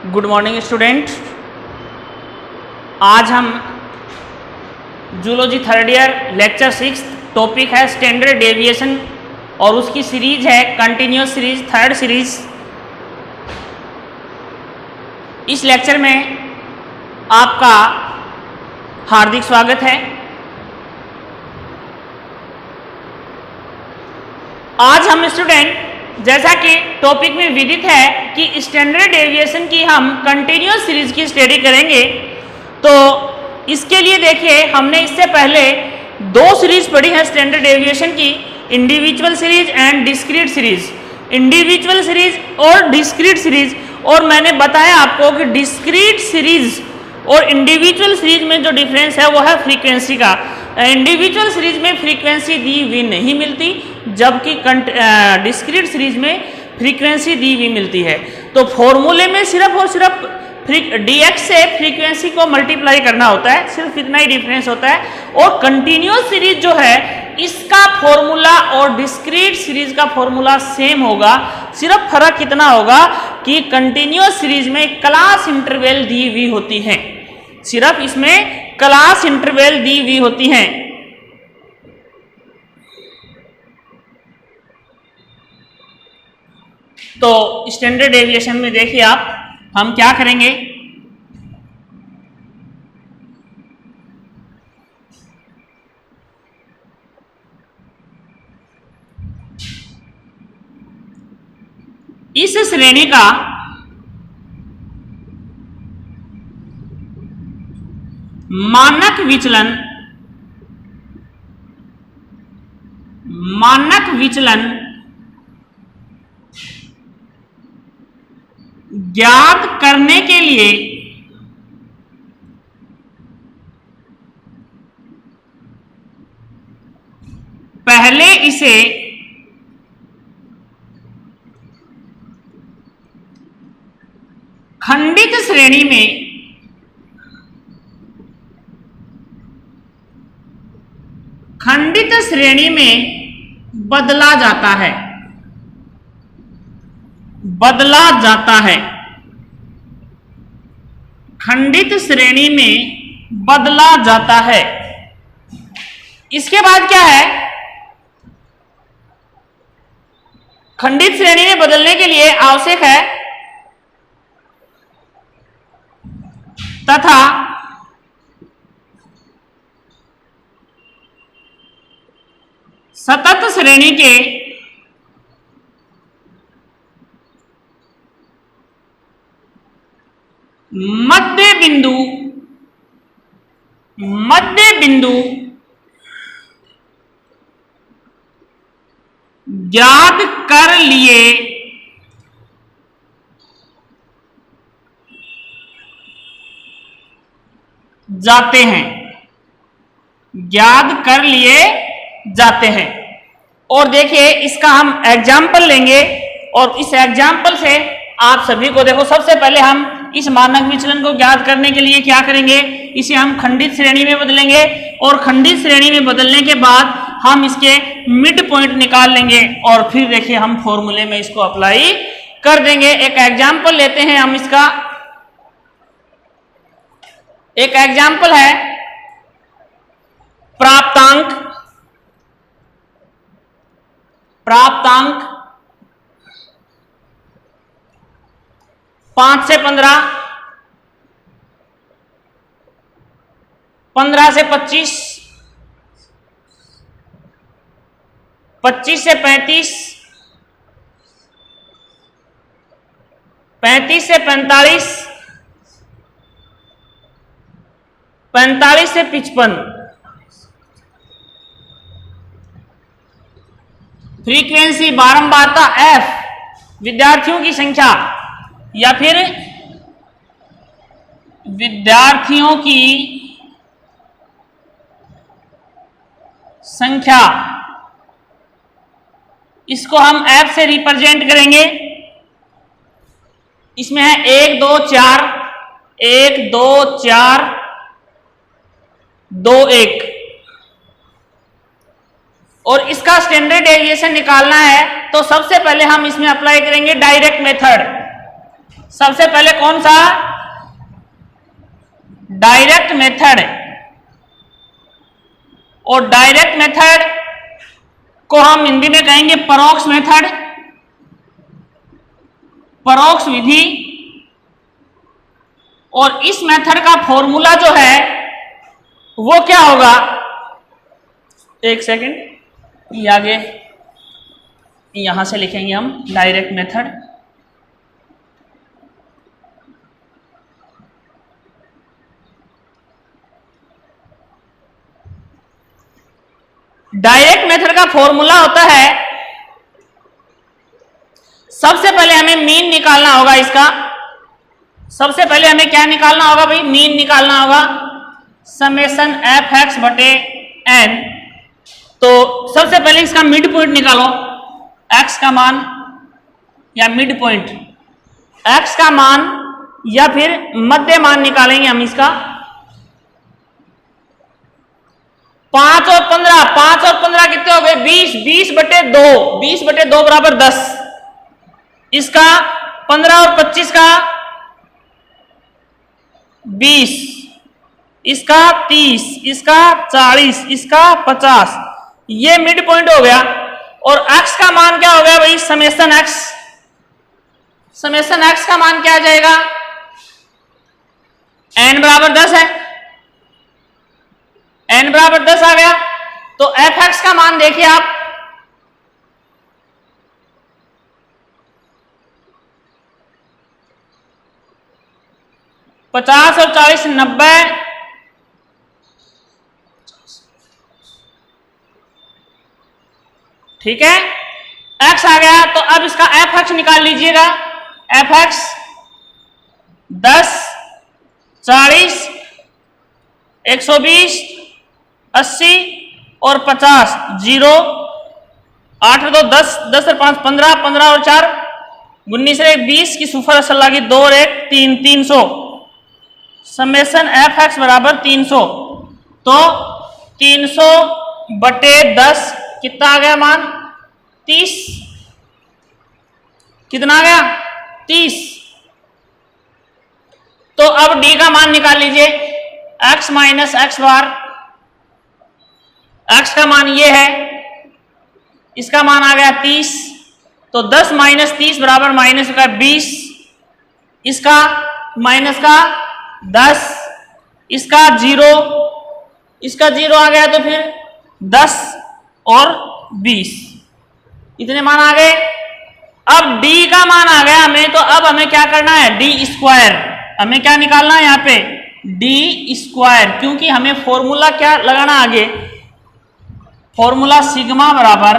Good morning student. आज हम zoology third year lecture 6 topic है स्टैंडर्ड डेविएशन और उसकी सीरीज है कंटिन्यूस सीरीज थर्ड सीरीज। इस लेक्चर में आपका हार्दिक स्वागत है। आज हम स्टूडेंट जैसा कि टॉपिक में विदित है कि स्टैंडर्ड डेविएशन की हम कंटिन्यूस सीरीज की स्टडी करेंगे। तो इसके लिए देखिए हमने इससे पहले दो सीरीज पढ़ी है स्टैंडर्ड डेविएशन की, individual series and discrete series. Individual series और डिस्क्रीट सीरीज, और मैंने बताया आपको कि डिस्क्रीट सीरीज और इंडिविजुअल सीरीज में जो डिफरेंस है वो है फ्रीक्वेंसी का। इंडिविजुअल सीरीज में फ्रीक्वेंसी दी हुई नहीं मिलती, जबकि डिस्क्रीट सीरीज में फ्रीक्वेंसी दी हुई मिलती है। तो फॉर्मूले में सिर्फ और सिर्फ dx से फ्रीक्वेंसी को मल्टीप्लाई करना होता है, सिर्फ इतना ही डिफरेंस होता है। और कंटिन्यूस सीरीज जो है इसका फॉर्मूला और डिस्क्रीट सीरीज का फॉर्मूला सेम होगा, सिर्फ फर्क कितना होगा कि कंटिन्यूस सीरीज में क्लास इंटरवल दी हुई होती है, सिर्फ इसमें क्लास इंटरवल दी हुई होती हैं। तो स्टैंडर्ड डेविएशन में देखिए आप हम क्या करेंगे, इस श्रेणी का मानक विचलन ज्ञात करने के लिए पहले इसे खंडित श्रेणी में बदला जाता है। खंडित श्रेणी में बदला जाता है। इसके बाद क्या है, खंडित श्रेणी में बदलने के लिए आवश्यक है तथा सतत श्रेणी के मध्य बिंदु ज्ञात कर लिए जाते हैं। और देखिए इसका हम एग्जाम्पल लेंगे और इस एग्जाम्पल से आप सभी को देखो, सबसे पहले हम इस मानक विचलन को ज्ञात करने के लिए क्या करेंगे, इसे हम खंडित श्रेणी में बदलेंगे और खंडित श्रेणी में बदलने के बाद हम इसके मिड पॉइंट निकाल लेंगे और फिर देखिए हम फॉर्मूले में इसको अप्लाई कर देंगे। एक एग्जाम्पल लेते हैं हम इसका, एक एग्जाम्पल है प्राप्तांक 5 से 15, 15 से 25, 25 से 35, 35 से 45, 45 से 55। फ्रीक्वेंसी बारंबारता f, विद्यार्थियों की संख्या या फिर विद्यार्थियों की संख्या, इसको हम f से रिप्रेजेंट करेंगे। इसमें है 1 2 4, 1 2 4 2 1, और इसका स्टैंडर्ड डेविएशन निकालना है तो सबसे पहले हम इसमें अप्लाई करेंगे डायरेक्ट मेथड। सबसे पहले कौन सा? Direct method. और डायरेक्ट मेथड को हम हिंदी में कहेंगे परोक्ष मेथड, परोक्ष विधि। और इस मेथड का फॉर्मूला जो है वो क्या होगा? एक सेकंड, ये आगे यहां से लिखेंगे हम डायरेक्ट मेथड। डायरेक्ट मेथड का फॉर्मूला होता है, सबसे पहले हमें मीन निकालना होगा इसका। सबसे पहले हमें क्या निकालना होगा भाई? मीन निकालना होगा, समेशन एफ एक्स बटे एन। तो सबसे पहले इसका मिड पॉइंट निकालो, एक्स का मान या मिड पॉइंट, एक्स का मान या फिर मध्य मान निकालेंगे हम इसका। 5 और 15, 5 और 15 कितने हो गए? 20, 20 बटे 2, 20 बटे 2 बराबर 10। इसका 15 और 25 का 20, इसका 30, इसका 40, इसका 50। ये मिड पॉइंट हो गया। और x का मान क्या हो गया भाई? Summation x। समेशन x का मान क्या आ जाएगा? n बराबर 10 है, n बराबर 10 आ गया। तो एफ एक्स का मान देखिए आप, पचास और 40 90, ठीक है। x आ गया, तो अब इसका एफ एक्स निकाल लीजिएगा। एफ एक्स 10, 40, 120, 80 और 50, 0, 8 और 2 10, 10 और 5 15, 15 और 4 19 और 1 20 की सुफर असल लगी 2 और 1 3, 300। समेशन एफ एक्स बराबर 300। तो 300 बटे 10 कितना आ गया मान? 30। कितना आ गया? 30। तो अब डी का मान निकाल लीजिए, x माइनस एक्स बार। x का मान ये है, इसका मान आ गया 30। तो 10 माइनस 30 बराबर माइनस का 20, इसका माइनस का 10, इसका 0, इसका 0 आ गया। तो फिर 10 और 20, इतने मान आ गए। अब d का मान आ गया हमें, तो अब हमें क्या करना है? D square. हमें क्या निकालना है यहाँ पे? डी स्क्वायर, क्योंकि हमें फॉर्मूला क्या लगाना आगे? फॉर्मूला सिग्मा बराबर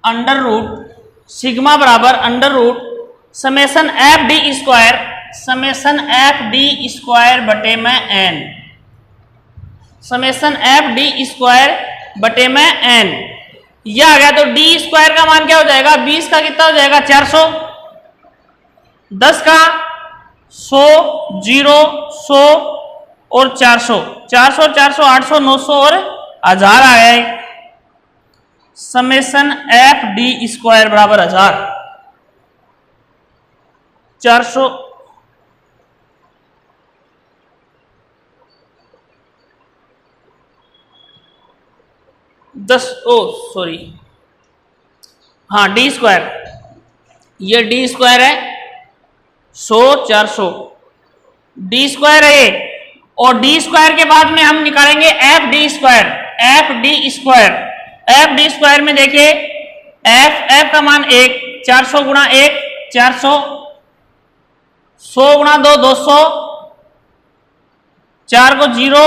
अंडर रूट, सिग्मा बराबर under root summation f D square, summation f D square बटे में n, summation f D square बटे में एन। यह आ गया। तो डी स्क्वायर का मान क्या हो जाएगा? 20 का कितना हो जाएगा? 400, 10 का 100, 0, 100 और 400, 400, 400, 800, 900 और 1000 आ गए। समेशन एफ डी स्क्वायर बराबर 1000, 400 10, ओ सॉरी, हाँ डी स्क्वायर, ये डी स्क्वायर है 100, 400 डी स्क्वायर है ये। और डी स्क्वायर के बाद में हम निकालेंगे F D square. F D square, f D square में देखिए एफ का मान 1, 400 गुणा 1 400, 100 गुणा 2 200, 4 को 0,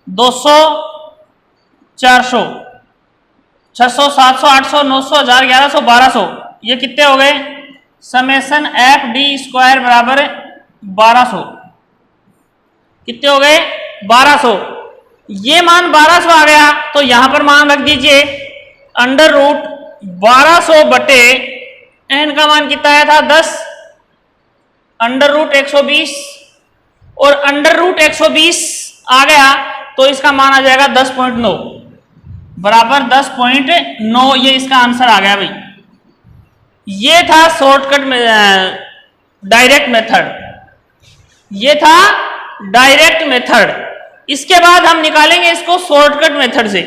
200, 400, 600, 700, 800, 900, 1000, 1100, 1200। ये कितने हो गए? समेशन एफ डी स्क्वायर बराबर 1200। कितने हो गए? 1200। ये मान 1200 आ गया, तो यहां पर मान रख दीजिए अंडर रूट 1200 बटे एन का मान कितना आया था? 10, अंडर रूट 120 और अंडर रूट 120 आ गया, तो इसका मान आ जाएगा 10.9 बराबर 10.9। ये इसका आंसर आ गया भाई। ये था शॉर्टकट में डायरेक्ट मेथड, ये था डायरेक्ट मेथड। इसके बाद हम निकालेंगे इसको शॉर्टकट मेथड से।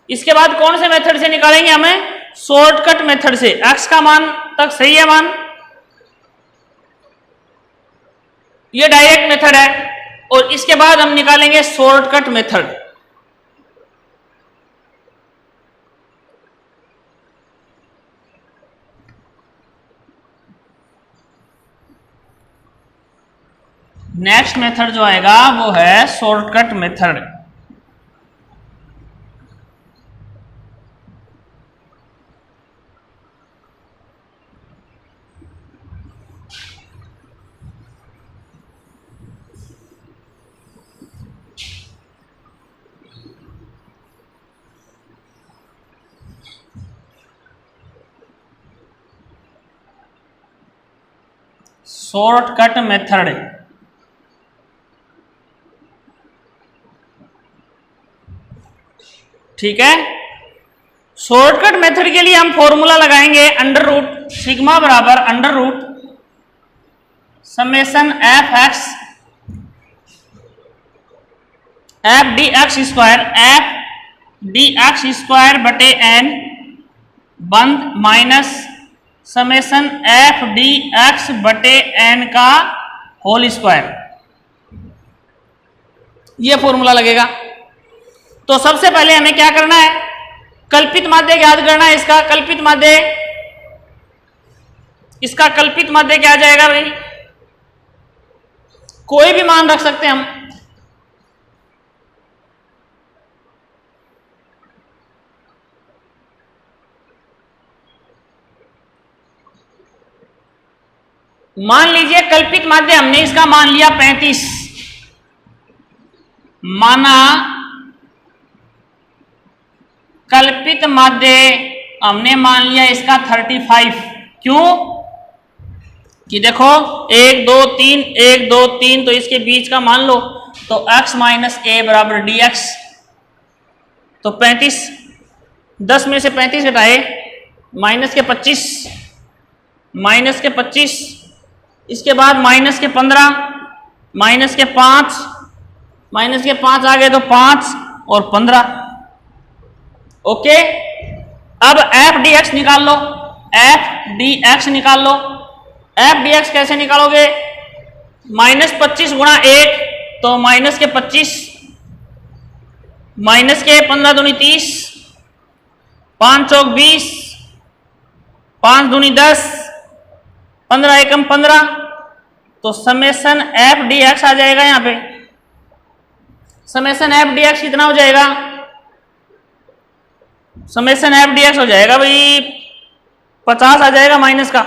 इसके बाद कौन से मेथड से निकालेंगे? हमें शॉर्टकट मेथड से। x का मान तक सही है मान, ये डायरेक्ट मेथड है, और इसके बाद हम निकालेंगे शॉर्टकट मेथड। नेक्स्ट मेथड जो आएगा वो है शॉर्टकट मेथड। शॉर्टकट मेथड, ठीक है। शॉर्टकट मेथड के लिए हम फॉर्मूला लगाएंगे अंडर रूट सिग्मा बराबर under root summation f x f D x square, f D x square बटे एन बंद minus summation F D x बटे एन का होल स्क्वायर। यह फॉर्मूला लगेगा। तो सबसे पहले हमें क्या करना है? कल्पित माध्य याद करना है। इसका कल्पित माध्य, इसका कल्पित माध्य क्या आ जाएगा भाई? कोई भी मान रख सकते हैं हम। मान लीजिए कल्पित माध्य हमने इसका मान लिया 35, माना कल्पित माध्य हमने मान लिया इसका 35। क्यों? कि देखो 1 2 3 1 2 3, तो इसके बीच का मान लो, तो x माइनस ए बराबर डी एक्स। तो 35, 10 में से 35 घटाए, माइनस के 25, माइनस के 25, इसके बाद माइनस के 15, माइनस के 5, माइनस के 5 आ गए तो 5 और 15। ओके, अब एफ डी एक्स निकाल लो, एफ डी एक्स निकाल लो। एफ डी एक्स कैसे निकालोगे? माइनस 25 गुणा 1, तो माइनस के 25, माइनस के 15 दूनी 30, 5 चौक 20, 5 दूनी 10, 15 एकम 15, तो समेसन एफ डी एक्स आ जाएगा। यहां पे समेसन एफ डी एक्स कितना हो जाएगा? समेसन एफ डी एक्स हो जाएगा भाई 50 आ जाएगा माइनस का।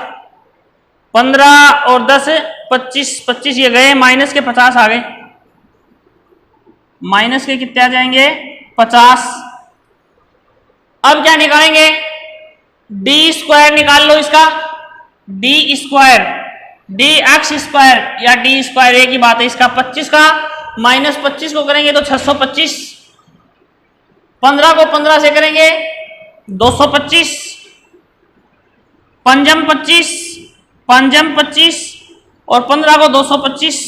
15 और 10 25, 25 ये गए, माइनस के 50 आ गए, माइनस के कितने आ जाएंगे? 50। अब क्या निकालेंगे? डी स्क्वायर निकाल लो इसका। D square, D x square या डी स्क्वायर एक ही बात है। इसका 25 का माइनस 25 को करेंगे तो 625, 15 को 15 से करेंगे 225, पंजम 25, पंजम 25 और 15 को 225,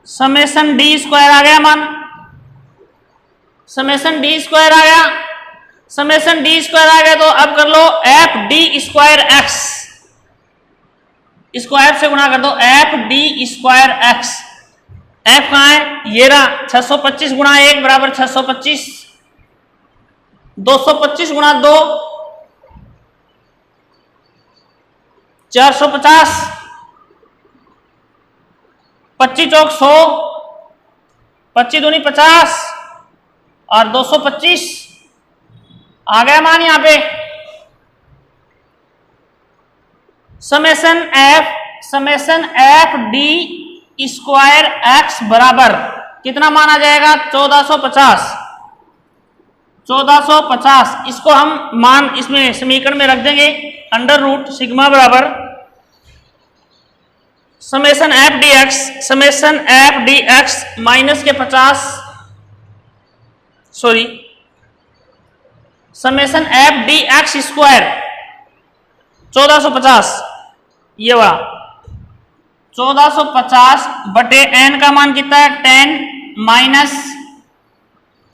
समेसन डी स्क्वायर आ गया मान। समेसन डी स्क्वायर आ गया, समेसन डी स्क्वायर आ गया, तो अब कर लो एफ डी स्क्वायर एक्स, इसको एफ से गुणा कर दो, F D square x. F कहां है? ये रहा, 625 गुणा 1 बराबर 625, 225 गुणा 2 450, 25 चौक 100, 25 दूनी 50 और 225 आ गया मान यहां पे। Summation F D square X बराबर कितना मान आ जाएगा? 1450, 1450। इसको हम मान इसमें समीकरण में रख देंगे, अंडर रूट सिग्मा बराबर summation F D X, summation F D x minus के 50, sorry summation F D x square 1450 ये वाला 1450 बटे एन का मान कितना है 10 minus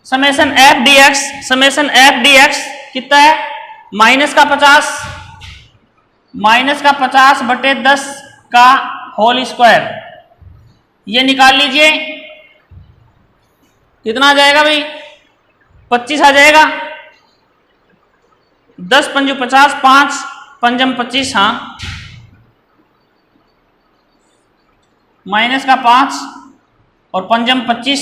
summation F D x कितना है माइनस का 50 बटे 10 का होल स्क्वायर। ये निकाल लीजिए कितना आ जाएगा भाई 25 आ जाएगा। 10 पंजू 50 5 पंजम 25 हाँ माइनस का 5 और पंजम 25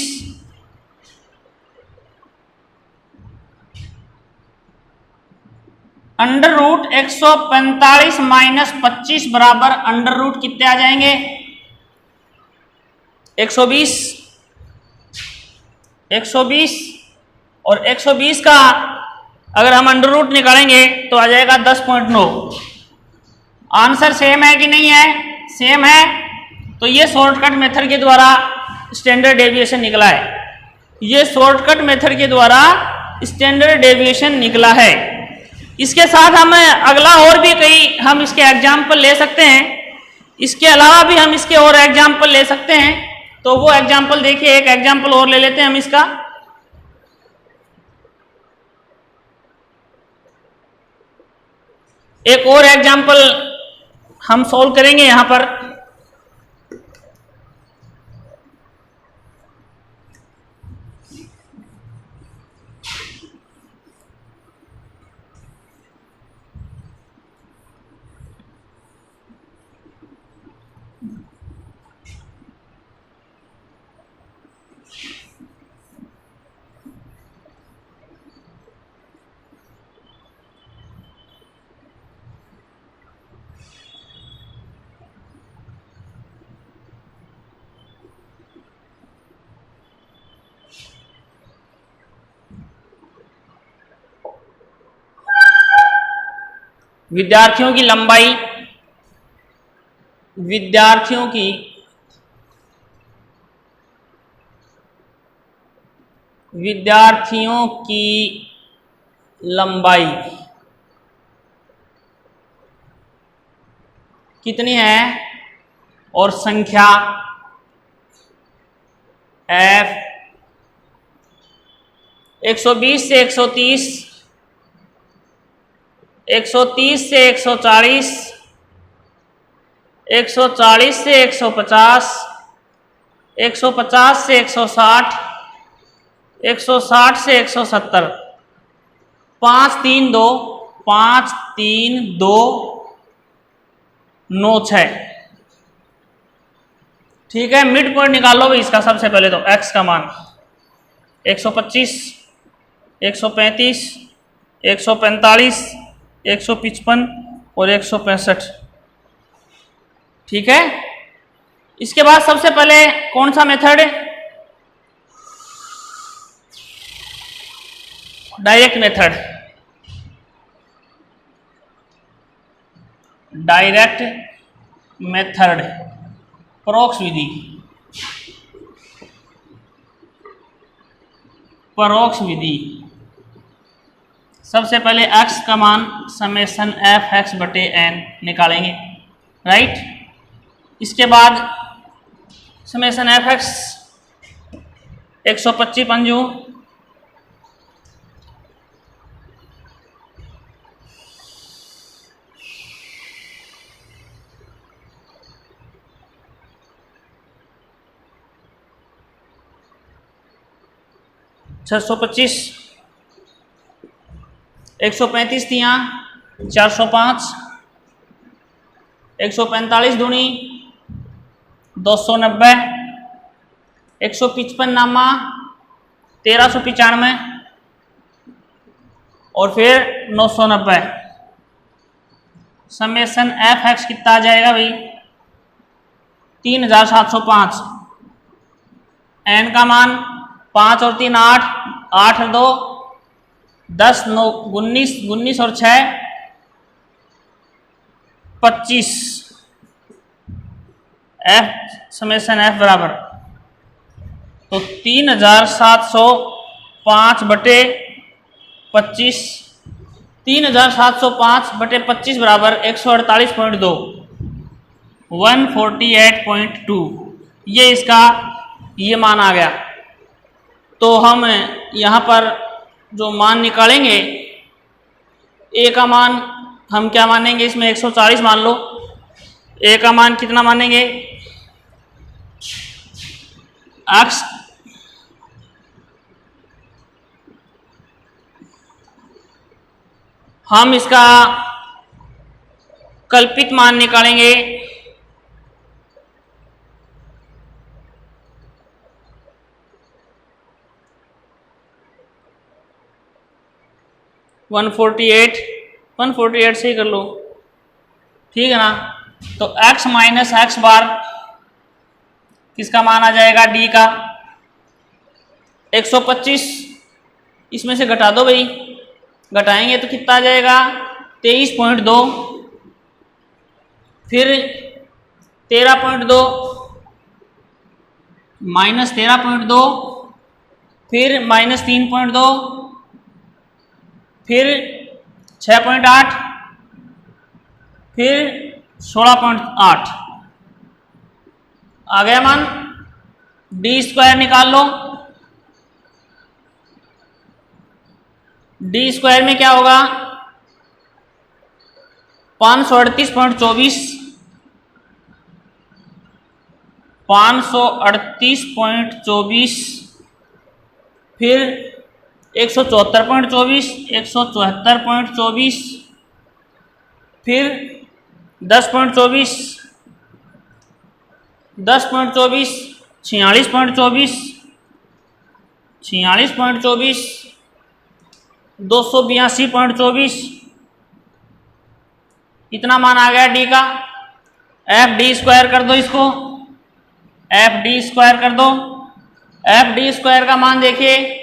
अंडर रूट 145 माइनस 25 बराबर अंडर रूट कितने आ जाएंगे 120 और 120 का अगर हम अंडर रूट निकालेंगे तो आ जाएगा 10.9। आंसर सेम है कि नहीं है सेम है। तो ये शॉर्टकट मेथड के द्वारा स्टैंडर्ड डेविएशन निकला है। ये शॉर्टकट मेथड के द्वारा स्टैंडर्ड डेविएशन निकला है। इसके साथ हम अगला और भी कई हम इसके एग्जाम्पल ले सकते हैं। इसके अलावा भी हम इसके और एग्जाम्पल ले सकते हैं। तो वो एग्जाम्पल देखिए एक एग्जाम्पल और ले लेते हैं हम इसका। एक और एग्जाम्पल हम सॉल्व करेंगे यहां पर। विद्यार्थियों की लंबाई कितनी है और संख्या f 120 से 130 130 से 140 140 से 150 150 से 160 160 से 170 5 3 2 9 6। ठीक है मिड पॉइंट निकालो भाई इसका। सबसे पहले तो x का मान 125 135 145 155 और 165। ठीक है इसके बाद सबसे पहले कौन सा मेथड डायरेक्ट मेथड परोक्ष विधि। सबसे पहले x का मान समेसन एफ एक्स बटे एन निकालेंगे राइट। इसके बाद समेसन एफ एक्स 125 पंजू 625 135 तिया 405 145 दूनी 290 155 नामा 1395 और फिर 990। समेसन एफ एक्स कितना आ जाएगा भाई 3705। एन का मान 5 और 3 8 8 और 2 10 9 19 और 6 25। एफ समेसन एफ बराबर तो 3705 बटे 25 3705/25 बराबर 148.2 148.2 ये इसका ये मान आ गया। तो हम यहाँ पर जो मान निकालेंगे, ए का मान हम क्या मानेंगे, इसमें 140 मान लो। ए का मान कितना मानेंगे, एक्स हम इसका कल्पित मान निकालेंगे। वन 148 से ही कर लो, ठीक है ना। तो x माइनस एक्स बार किसका मान आ जाएगा, डी का 125। इसमें से घटा दो भाई, घटाएंगे तो कितना आ जाएगा 23.2, फिर 13.2 माइनस 13.2, फिर माइनस 3.2, फिर 6.8, फिर 16.8 आ गया मान। डी स्क्वायर निकाल लो। डी स्क्वायर में क्या होगा, 538.24 538.24, फिर 174.24 174.24, फिर 10.24 10.24 46.24 46.24 282.24 इतना मान आ गया डी का। एफ डी स्क्वायर कर दो इसको, एफ डी स्क्वायर कर दो। एफ डी स्क्वायर का मान देखिए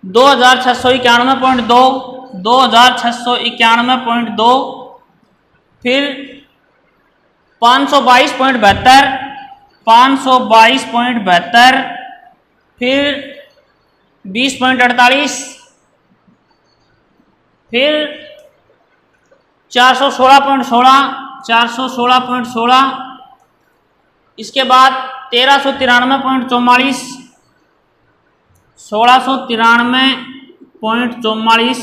2691.2 2691.2, फिर 522.72 522.72, फिर 20.48, फिर 416.16 416.16, इसके बाद 1393.44 1693.44,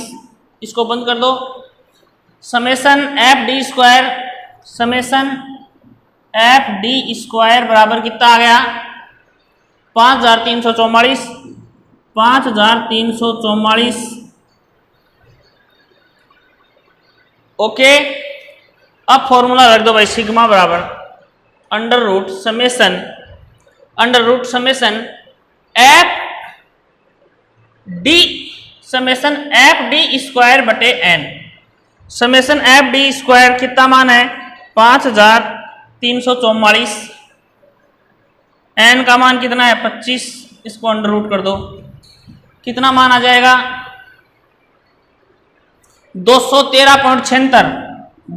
इसको बंद कर दो। Summation F D square, summation F D square बराबर कितना आ गया 5344 5344। ओके, अब फॉर्मूला रख दो भाई, सिग्मा बराबर under root summation F D square बटे N. Summation F D square कितना मान है 5344, एन का मान कितना है 25, इसको अंडर रूट कर दो, कितना मान आ जाएगा 213.76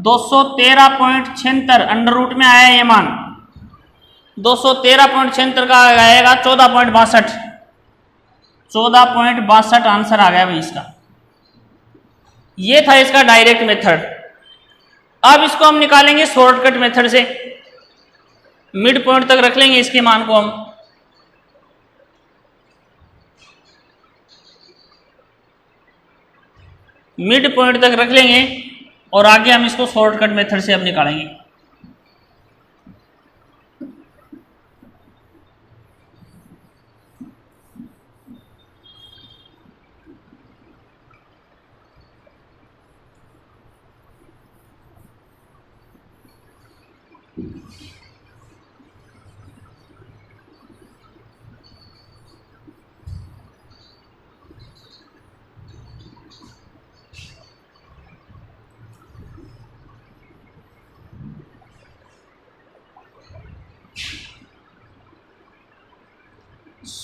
213.76 अंडर रूट में आया ये मान 213.76 का आएगा 14.62 आंसर आ गया भाई इसका। ये था इसका डायरेक्ट मेथड। अब इसको हम निकालेंगे शॉर्टकट मेथड से, मिड पॉइंट तक रख लेंगे इसके मान को हम। मिड पॉइंट तक रख लेंगे और आगे हम इसको शॉर्टकट मेथड से अब निकालेंगे।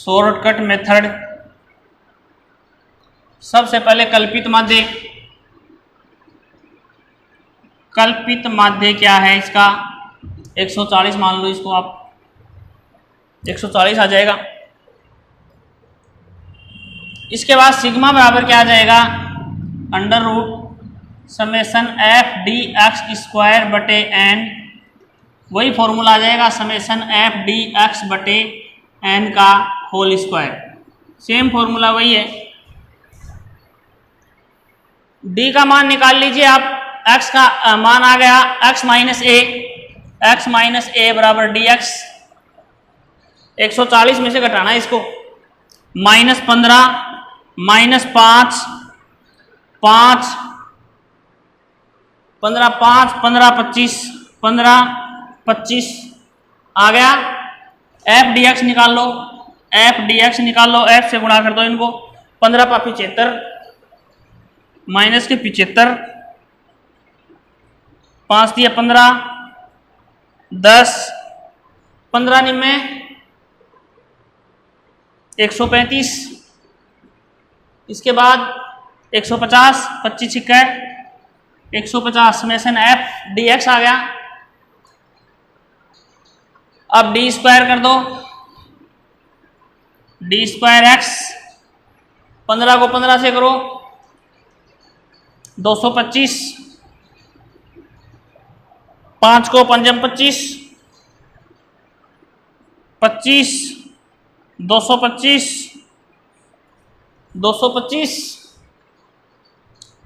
शॉर्टकट मेथड, सबसे पहले कल्पित माध्य क्या है इसका 140 मान लो इसको आप, 140 आ जाएगा। इसके बाद सिग्मा बराबर क्या आ जाएगा under root summation F D x square बटे एन, वही फॉर्मूला आ जाएगा समेसन एफ डी एक्स बटे एन का होल स्क्वायर, सेम फॉर्मूला वही है। डी का मान निकाल लीजिए आप, एक्स का मान आ गया एक्स माइनस ए बराबर डी एक्स, 140 में से घटाना है इसको, -15 -5 5 15 5 15 25 15 25 आ गया। एफ डी एक्स निकाल लो, एफ डी एक्स निकाल लो, एफ से गुणा कर दो इनको, 15 का 75 माइनस के 75, 5 दिया 15 10 15 निम्मे 135, इसके बाद 150 25 छिक्का 150 समेसन एफ डी एक्स आ गया। अब डी स्क्वायर कर दो, डी स्क्वायर एक्स, 15 को 15 से करो 225, 5 को 5 25 25 225 225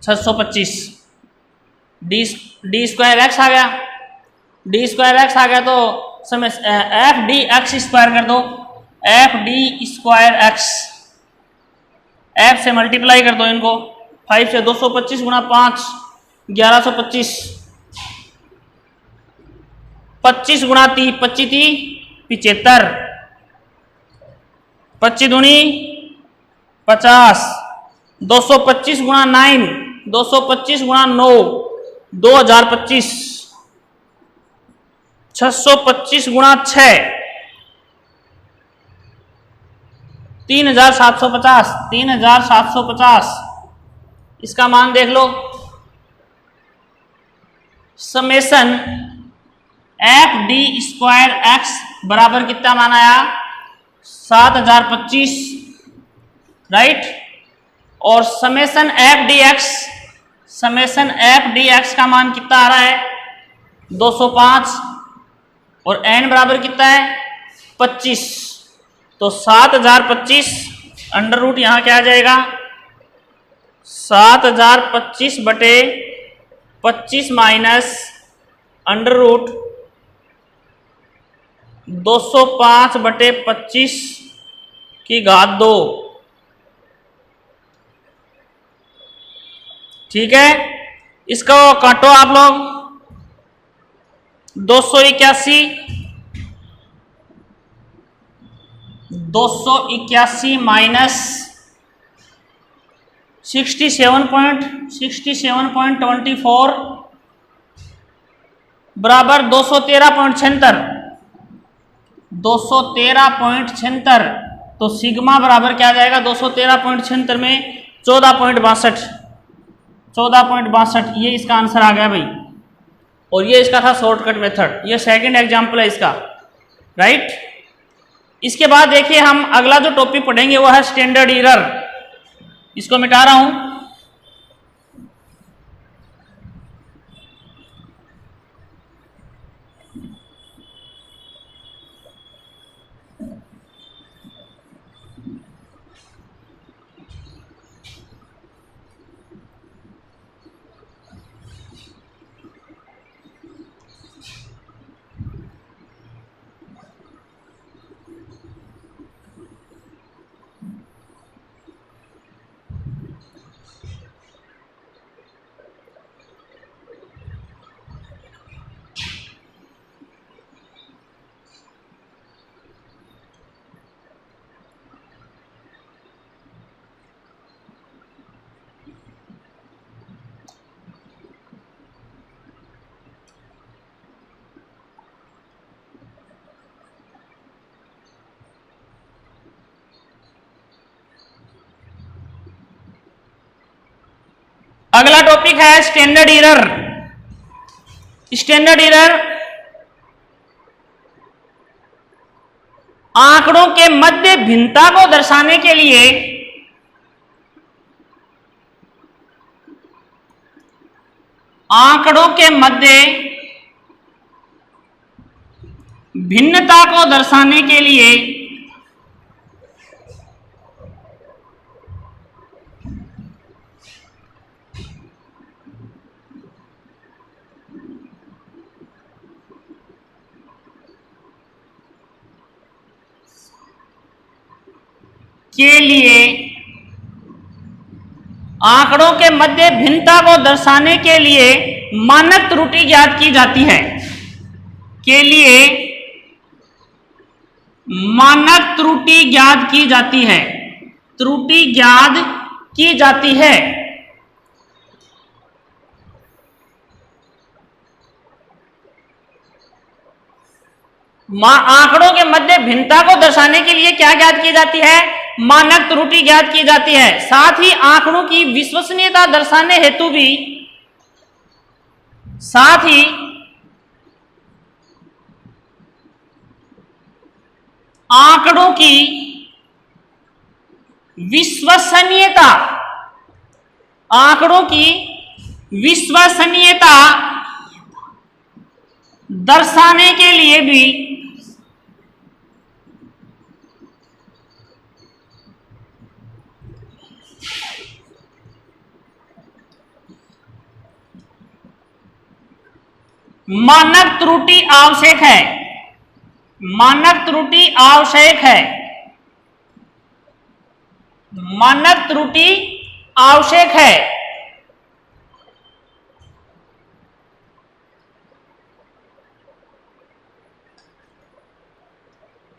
625, डी स्क्वायर एक्स आ गया, डी स्क्वायर एक्स आ गया तो समय एफ डी एक्स स्क्वायर कर दो, F D square x, F से मल्टीप्लाई कर दो इनको, 5 से 225 गुणा 5 1125, 25 गुणा 30 25 75, 25 दूनी 50, 225 गुणा 9 225 गुणा 9 2025, 625 गुणा 6 3750, 3750, इसका मान देख लो। Summation F D square X बराबर कितना मान आया 7025, राइट। और summation F D X, summation F D X का मान कितना आ रहा है 205 और एन बराबर कितना है 25, तो 7025 अंडर रूट यहां क्या आ जाएगा 7025 बटे 25 माइनस अंडर रूट 205 बटे 25 की घात 2, ठीक है। इसको काटो आप लोग, 281 माइनस 67.24 बराबर 213.76, तो सिग्मा बराबर क्या आ जाएगा 213.76 में 14.62, ये इसका आंसर आ गया भाई। और ये इसका था शॉर्टकट मेथड, ये सेकंड एग्जांपल है इसका, राइट। इसके बाद देखिए हम अगला जो टॉपिक पढ़ेंगे वो है स्टैंडर्ड एरर, इसको मिटा रहा हूं। अगला टॉपिक है स्टैंडर्ड एरर। स्टैंडर्ड एरर आंकड़ों के मध्य भिन्नता को दर्शाने के लिए आंकड़ों के मध्य भिन्नता को दर्शाने के लिए आंकड़ों के मध्य भिन्नता को दर्शाने के लिए मानक त्रुटि ज्ञात की जाती है। के लिए मानक त्रुटि ज्ञात की जाती है। त्रुटि ज्ञात की जाती है। आंकड़ों के मध्य भिन्नता को दर्शाने के लिए क्या ज्ञात की जाती है? मानक त्रुटि ज्ञात की जाती है। साथ ही आंकड़ों की विश्वसनीयता दर्शाने हेतु भी आंकड़ों की विश्वसनीयता दर्शाने के लिए भी मानक त्रुटि आवश्यक है। मानक त्रुटि आवश्यक है। मानक त्रुटि आवश्यक है।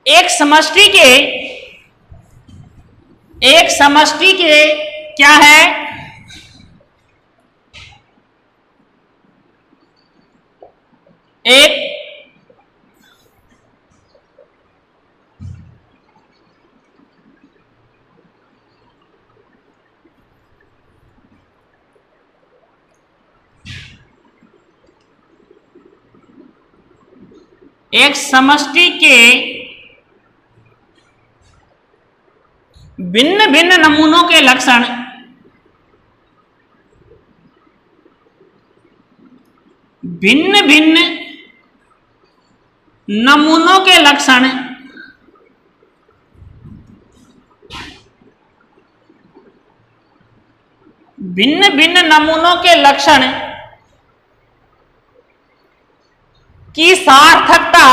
एक समष्टि के क्या है? एक समष्टि के भिन्न भिन्न नमूनों के लक्षण नमूनों के लक्षण भिन्न नमूनों के लक्षण की सार्थकता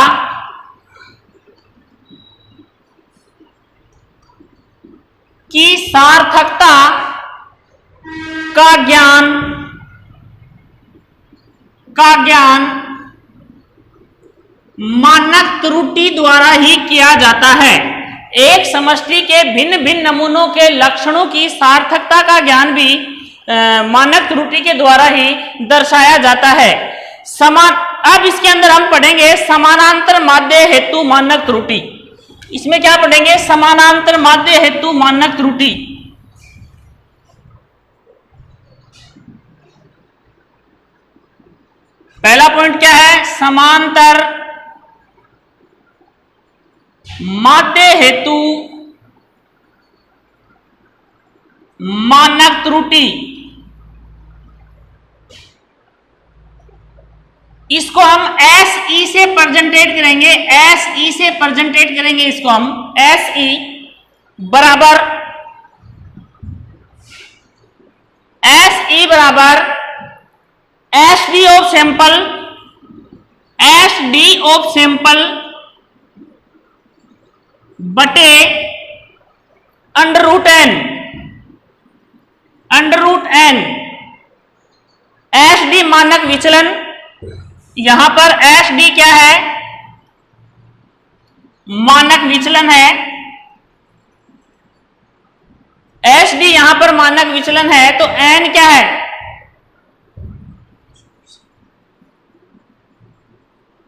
का ज्ञान मानक त्रुटि द्वारा ही किया जाता है। एक समष्टि के भिन्न भिन्न नमूनों के लक्षणों की सार्थकता का ज्ञान भी मानक त्रुटि के द्वारा ही दर्शाया जाता है। अब इसके अंदर हम पढ़ेंगे समानांतर माध्य हेतु मानक त्रुटि। इसमें क्या पढ़ेंगे? समानांतर माध्य हेतु मानक त्रुटि। पहला पॉइंट क्या है? समांतर माध्य हेतु मानक त्रुटि। इसको हम SE से प्रेजेंटेट करेंगे। SE से प्रेजेंटेट करेंगे इसको हम। SE बराबर SD ऑफ सैंपल बटे अंडर रूट n। SD मानक विचलन। यहां पर SD क्या है? मानक विचलन है। SD यहां पर मानक विचलन है तो n क्या है?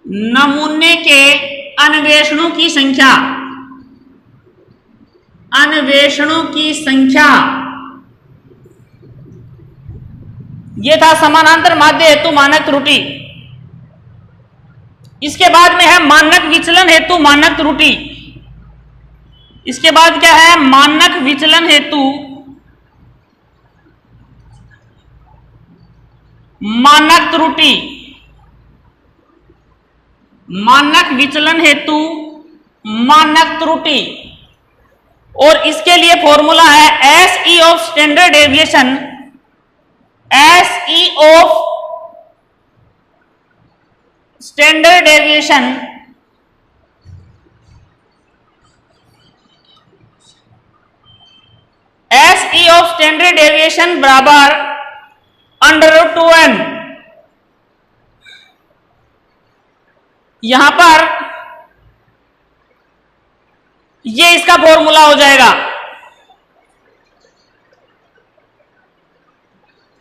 नमूने के अन्वेषणों की संख्या। यह था समानांतर माध्य हेतु मानक त्रुटि। इसके बाद में है मानक विचलन हेतु मानक त्रुटि। इसके बाद क्या है? मानक विचलन हेतु मानक त्रुटि, मानक विचलन हेतु मानक त्रुटि। और इसके लिए फॉर्मूला है S E of standard deviation, S E of standard deviation S E of standard deviation बराबर √2n। यहां पर ये इसका फॉर्मूला हो जाएगा।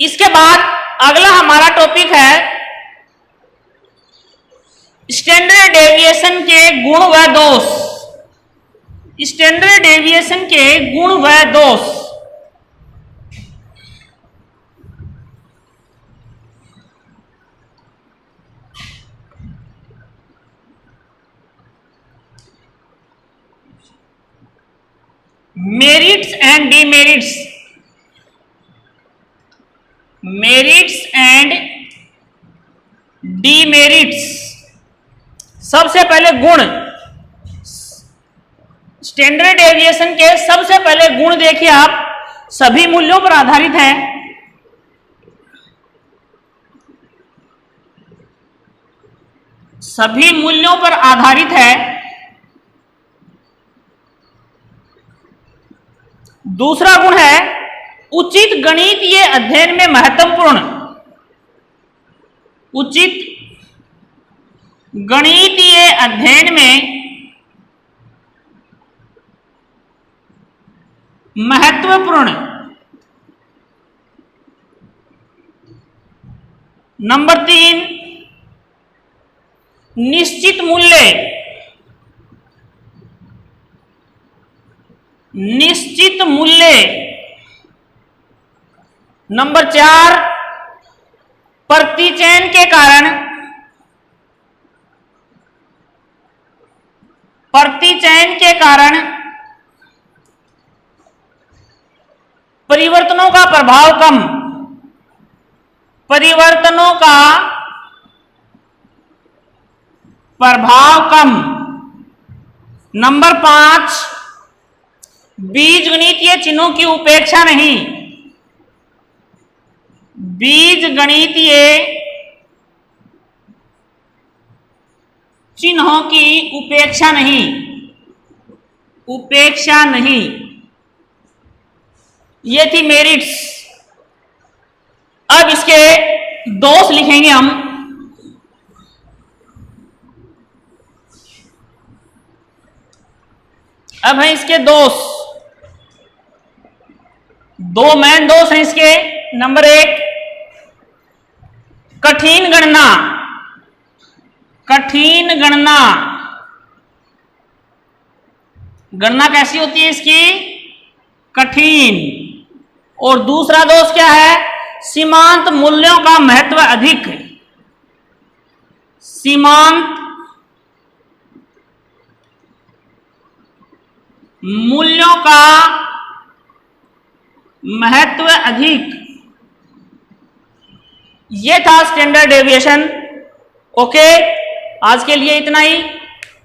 इसके बाद अगला हमारा टॉपिक है स्टैंडर्ड डेविएशन के गुण व दोष, स्टैंडर्ड डेविएशन के गुण व दोष। Merits and demerits, merits and demerits. सबसे पहले गुण, स्टैंडर्ड डेविएशन के सबसे पहले गुण देखिए आप, सभी मूल्यों पर आधारित है। सभी मूल्यों पर आधारित है। दूसरा गुण है उचित गणितीय अध्ययन में महत्वपूर्ण, उचित गणितीय अध्ययन में महत्वपूर्ण। नंबर 3, निश्चित मूल्य, निश्चित मूल्य। नंबर 4, प्रतिचयन के कारण, प्रतिचयन के कारण परिवर्तनों का प्रभाव कम, परिवर्तनों का प्रभाव कम। नंबर 5, बीजगणितीय चिन्हों की उपेक्षा नहीं, बीजगणितीय चिन्हों की उपेक्षा नहीं, उपेक्षा नहीं। ये थी मेरिट्स। अब इसके दोष लिखेंगे हम। अब है इसके दोष, दो मेन दोष हैं इसके। नंबर 1, कठिन गणना, कठिन गणना। गणना कैसी होती है इसकी? कठिन। और दूसरा दोष क्या है? सीमांत मूल्यों का महत्व अधिक, सीमांत मूल्यों का महत्व अधिक। ये था स्टैंडर्ड डेविएशन। ओके, आज के लिए इतना ही।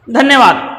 धन्यवाद।